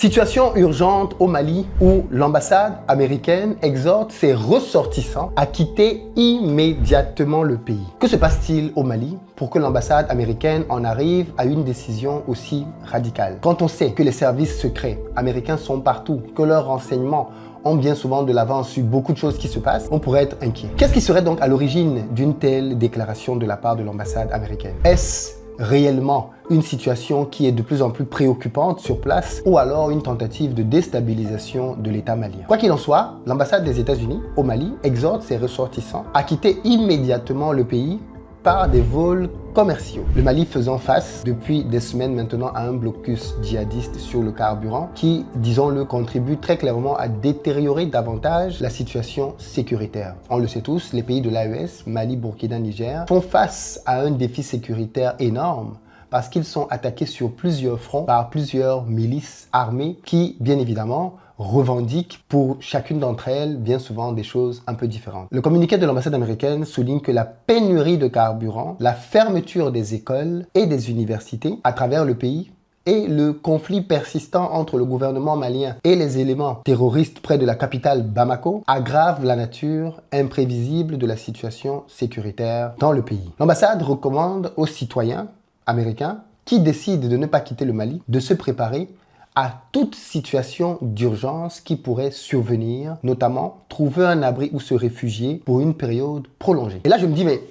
Situation urgente au Mali où l'ambassade américaine exhorte ses ressortissants à quitter immédiatement le pays. Que se passe-t-il au Mali pour que l'ambassade américaine en arrive à une décision aussi radicale? Quand on sait que les services secrets américains sont partout, que leurs renseignements ont bien souvent de l'avance sur beaucoup de choses qui se passent, on pourrait être inquiet. Qu'est-ce qui serait donc à l'origine d'une telle déclaration de la part de l'ambassade américaine? Est-ce réellement une situation qui est de plus en plus préoccupante sur place ou alors une tentative de déstabilisation de l'État malien? Quoi qu'il en soit, l'ambassade des États-Unis au Mali exhorte ses ressortissants à quitter immédiatement le pays par des vols commerciaux. Le Mali faisant face depuis des semaines maintenant à un blocus djihadiste sur le carburant qui, disons-le, contribue très clairement à détériorer davantage la situation sécuritaire. On le sait tous, les pays de l'AES, Mali, Burkina, Niger, font face à un défi sécuritaire énorme parce qu'ils sont attaqués sur plusieurs fronts par plusieurs milices armées qui, bien évidemment, revendiquent pour chacune d'entre elles bien souvent des choses un peu différentes. Le communiqué de l'ambassade américaine souligne que la pénurie de carburant, la fermeture des écoles et des universités à travers le pays et le conflit persistant entre le gouvernement malien et les éléments terroristes près de la capitale Bamako aggravent la nature imprévisible de la situation sécuritaire dans le pays. L'ambassade recommande aux citoyens américains qui décident de ne pas quitter le Mali de se préparer à toute situation d'urgence qui pourrait survenir, notamment trouver un abri où se réfugier pour une période prolongée. Et là, je me dis, mais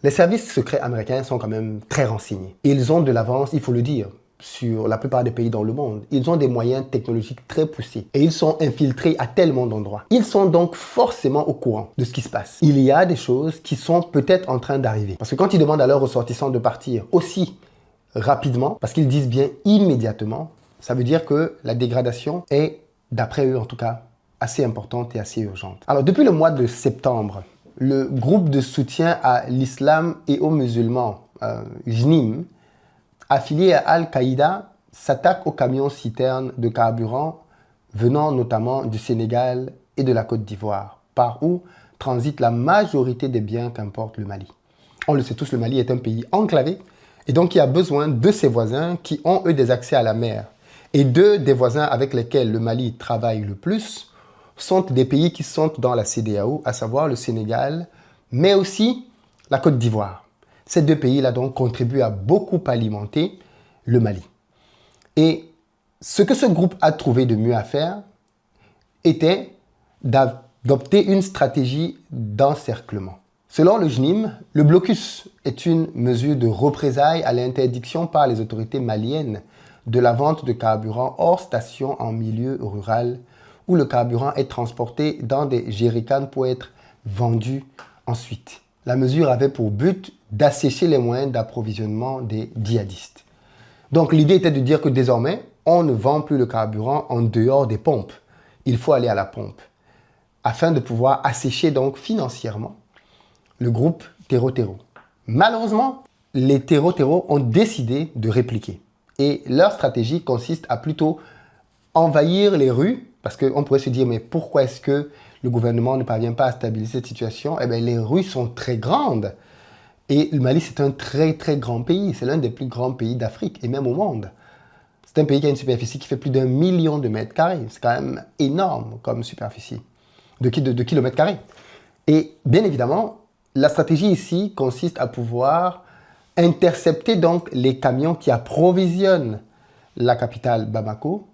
les services secrets américains sont quand même très renseignés. Ils ont de l'avance, il faut le dire, sur la plupart des pays dans le monde. Ils ont des moyens technologiques très poussés et ils sont infiltrés à tellement d'endroits. Ils sont donc forcément au courant de ce qui se passe. Il y a des choses qui sont peut-être en train d'arriver. Parce que quand ils demandent à leurs ressortissants de partir aussi rapidement, parce qu'ils disent bien immédiatement, ça veut dire que la dégradation est, d'après eux en tout cas, assez importante et assez urgente. Alors depuis le mois de septembre, le groupe de soutien à l'islam et aux musulmans, JNIM, affilié à Al-Qaïda, s'attaque aux camions-citernes de carburant venant notamment du Sénégal et de la Côte d'Ivoire, par où transite la majorité des biens qu'importe le Mali. On le sait tous, le Mali est un pays enclavé et donc il a besoin de ses voisins qui ont eux des accès à la mer. Et deux des voisins avec lesquels le Mali travaille le plus sont des pays qui sont dans la CEDEAO, à savoir le Sénégal, mais aussi la Côte d'Ivoire. Ces deux pays-là donc contribuent à beaucoup alimenter le Mali. Et ce que ce groupe a trouvé de mieux à faire était d'adopter une stratégie d'encerclement. Selon le JNIM, le blocus est une mesure de représailles à l'interdiction par les autorités maliennes de la vente de carburant hors station en milieu rural où le carburant est transporté dans des jerrycans pour être vendu ensuite. La mesure avait pour but d'assécher les moyens d'approvisionnement des djihadistes. Donc l'idée était de dire que désormais, on ne vend plus le carburant en dehors des pompes. Il faut aller à la pompe afin de pouvoir assécher donc financièrement le groupe Terro-Terro. Malheureusement, les Terro-Terro ont décidé de répliquer. Et leur stratégie consiste à plutôt envahir les rues, parce qu'on pourrait se dire, mais pourquoi est-ce que le gouvernement ne parvient pas à stabiliser cette situation? Eh bien, les rues sont très grandes. Et le Mali, c'est un très, très grand pays. C'est l'un des plus grands pays d'Afrique et même au monde. C'est un pays qui a une superficie qui fait plus d'1 million de mètres carrés. C'est quand même énorme comme superficie de kilomètres carrés. Et bien évidemment, la stratégie ici consiste à pouvoir intercepter donc les camions qui approvisionnent la capitale Bamako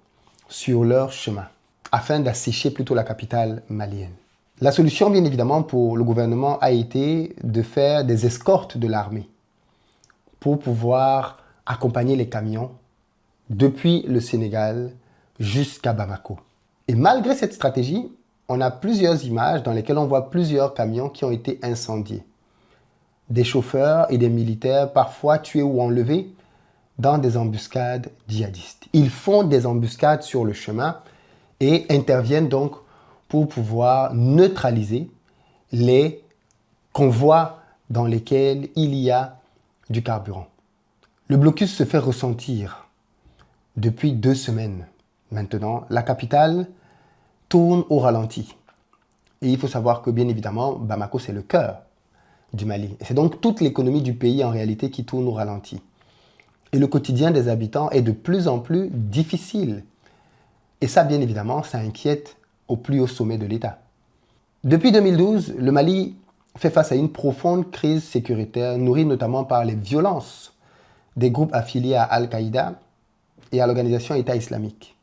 sur leur chemin, afin d'assécher plutôt la capitale malienne. La solution, bien évidemment, pour le gouvernement a été de faire des escortes de l'armée pour pouvoir accompagner les camions depuis le Sénégal jusqu'à Bamako. Et malgré cette stratégie, on a plusieurs images dans lesquelles on voit plusieurs camions qui ont été incendiés. Des chauffeurs et des militaires parfois tués ou enlevés dans des embuscades djihadistes. Ils font des embuscades sur le chemin et interviennent donc pour pouvoir neutraliser les convois dans lesquels il y a du carburant. Le blocus se fait ressentir depuis 2 semaines. Maintenant, la capitale tourne au ralenti. Et il faut savoir que, bien évidemment, Bamako, c'est le cœur du Mali. C'est donc toute l'économie du pays, en réalité, qui tourne au ralenti. Et le quotidien des habitants est de plus en plus difficile. Et ça, bien évidemment, ça inquiète au plus haut sommet de l'État. Depuis 2012, le Mali fait face à une profonde crise sécuritaire nourrie notamment par les violences des groupes affiliés à Al-Qaïda et à l'organisation État islamique,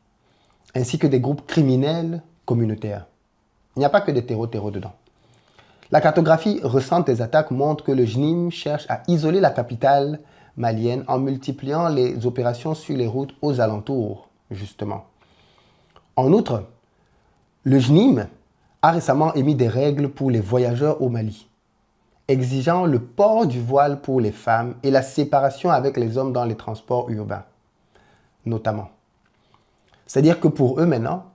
ainsi que des groupes criminels communautaires. Il n'y a pas que des terreaux dedans. La cartographie récente des attaques montre que le JNIM cherche à isoler la capitale malienne en multipliant les opérations sur les routes aux alentours, justement. En outre, le JNIM a récemment émis des règles pour les voyageurs au Mali, exigeant le port du voile pour les femmes et la séparation avec les hommes dans les transports urbains, notamment. C'est-à-dire que pour eux maintenant,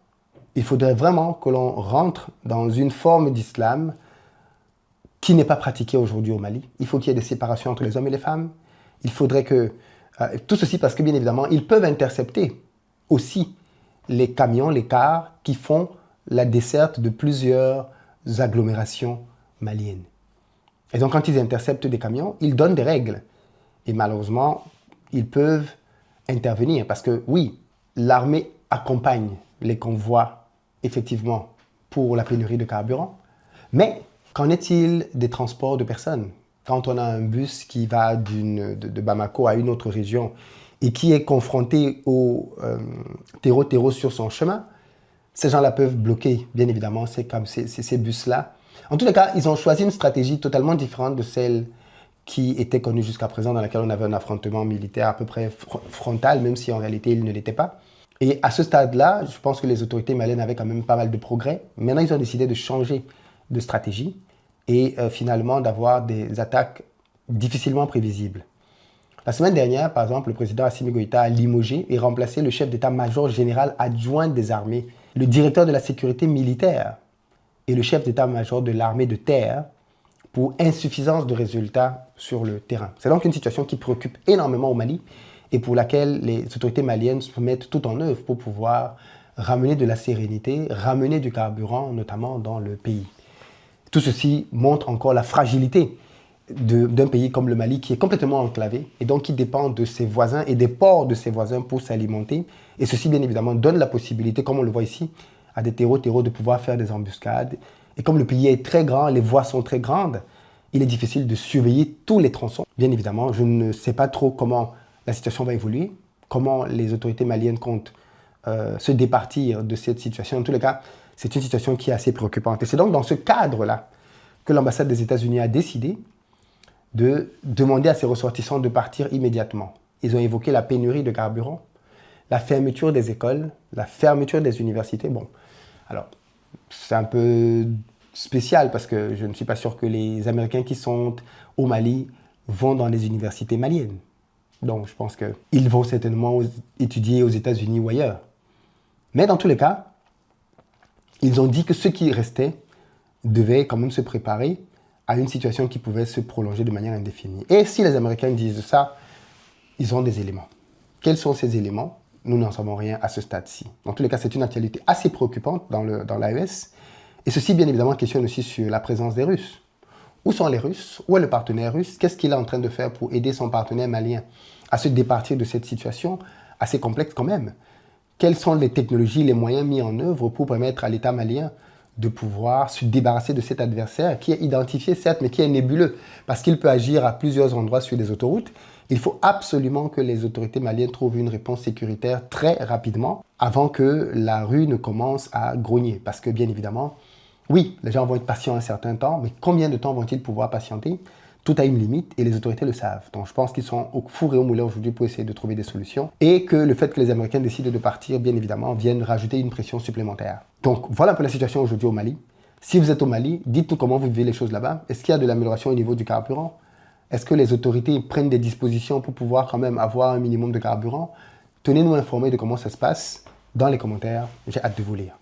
il faudrait vraiment que l'on rentre dans une forme d'islam qui n'est pas pratiquée aujourd'hui au Mali. Il faut qu'il y ait des séparations entre les hommes et les femmes. Il faudrait que... tout ceci parce que, bien évidemment, ils peuvent intercepter aussi les camions, les cars qui font la desserte de plusieurs agglomérations maliennes. Et donc, quand ils interceptent des camions, ils donnent des règles. Et malheureusement, ils peuvent intervenir parce que, oui, l'armée accompagne les convois, effectivement, pour la pénurie de carburant. Mais qu'en est-il des transports de personnes? Quand on a un bus qui va de Bamako à une autre région et qui est confronté au terreau sur son chemin, ces gens-là peuvent bloquer, bien évidemment, ces bus-là. En tous les cas, ils ont choisi une stratégie totalement différente de celle qui était connue jusqu'à présent, dans laquelle on avait un affrontement militaire à peu près frontal, même si en réalité il ne l'était pas. Et à ce stade-là, je pense que les autorités maliennes avaient quand même pas mal de progrès. Maintenant, ils ont décidé de changer de stratégie et finalement d'avoir des attaques difficilement prévisibles. La semaine dernière, par exemple, le président Assimi Goïta a limogé et remplacé le chef d'état-major général adjoint des armées, le directeur de la sécurité militaire et le chef d'état-major de l'armée de terre pour insuffisance de résultats sur le terrain. C'est donc une situation qui préoccupe énormément au Mali et pour laquelle les autorités maliennes se mettent tout en œuvre pour pouvoir ramener de la sérénité, ramener du carburant, notamment dans le pays. Tout ceci montre encore la fragilité d'un pays comme le Mali qui est complètement enclavé et donc qui dépend de ses voisins et des ports de ses voisins pour s'alimenter. Et ceci, bien évidemment, donne la possibilité, comme on le voit ici, à des terreaux de pouvoir faire des embuscades. Et comme le pays est très grand, les voies sont très grandes, il est difficile de surveiller tous les tronçons. Bien évidemment, je ne sais pas trop comment la situation va évoluer, comment les autorités maliennes comptent se départir de cette situation. En tous les cas, c'est une situation qui est assez préoccupante. Et c'est donc dans ce cadre-là que l'ambassade des États-Unis a décidé de demander à ses ressortissants de partir immédiatement. Ils ont évoqué la pénurie de carburant, la fermeture des écoles, la fermeture des universités. Bon, alors, c'est un peu spécial parce que je ne suis pas sûr que les Américains qui sont au Mali vont dans les universités maliennes. Donc, je pense qu'ils vont certainement étudier aux États-Unis ou ailleurs. Mais dans tous les cas, ils ont dit que ceux qui restaient devaient quand même se préparer à une situation qui pouvait se prolonger de manière indéfinie. Et si les Américains disent ça, ils ont des éléments. Quels sont ces éléments? Nous n'en savons rien à ce stade-ci. Dans tous les cas, c'est une actualité assez préoccupante dans l'AES. Et ceci, bien évidemment, questionne aussi sur la présence des Russes. Où sont les Russes? Où est le partenaire russe? Qu'est-ce qu'il est en train de faire pour aider son partenaire malien à se départir de cette situation assez complexe quand même? Quelles sont les technologies, les moyens mis en œuvre pour permettre à l'État malien de pouvoir se débarrasser de cet adversaire qui est identifié, certes, mais qui est nébuleux, parce qu'il peut agir à plusieurs endroits sur des autoroutes. Il faut absolument que les autorités maliennes trouvent une réponse sécuritaire très rapidement avant que la rue ne commence à grogner. Parce que, bien évidemment, oui, les gens vont être patients un certain temps, mais combien de temps vont-ils pouvoir patienter? Tout a une limite et les autorités le savent. Donc je pense qu'ils sont au four et au moulin aujourd'hui pour essayer de trouver des solutions et que le fait que les Américains décident de partir, bien évidemment, vienne rajouter une pression supplémentaire. Donc voilà un peu la situation aujourd'hui au Mali. Si vous êtes au Mali, dites-nous comment vous vivez les choses là-bas. Est-ce qu'il y a de l'amélioration au niveau du carburant? Est-ce que les autorités prennent des dispositions pour pouvoir quand même avoir un minimum de carburant? Tenez-nous informés de comment ça se passe dans les commentaires. J'ai hâte de vous lire.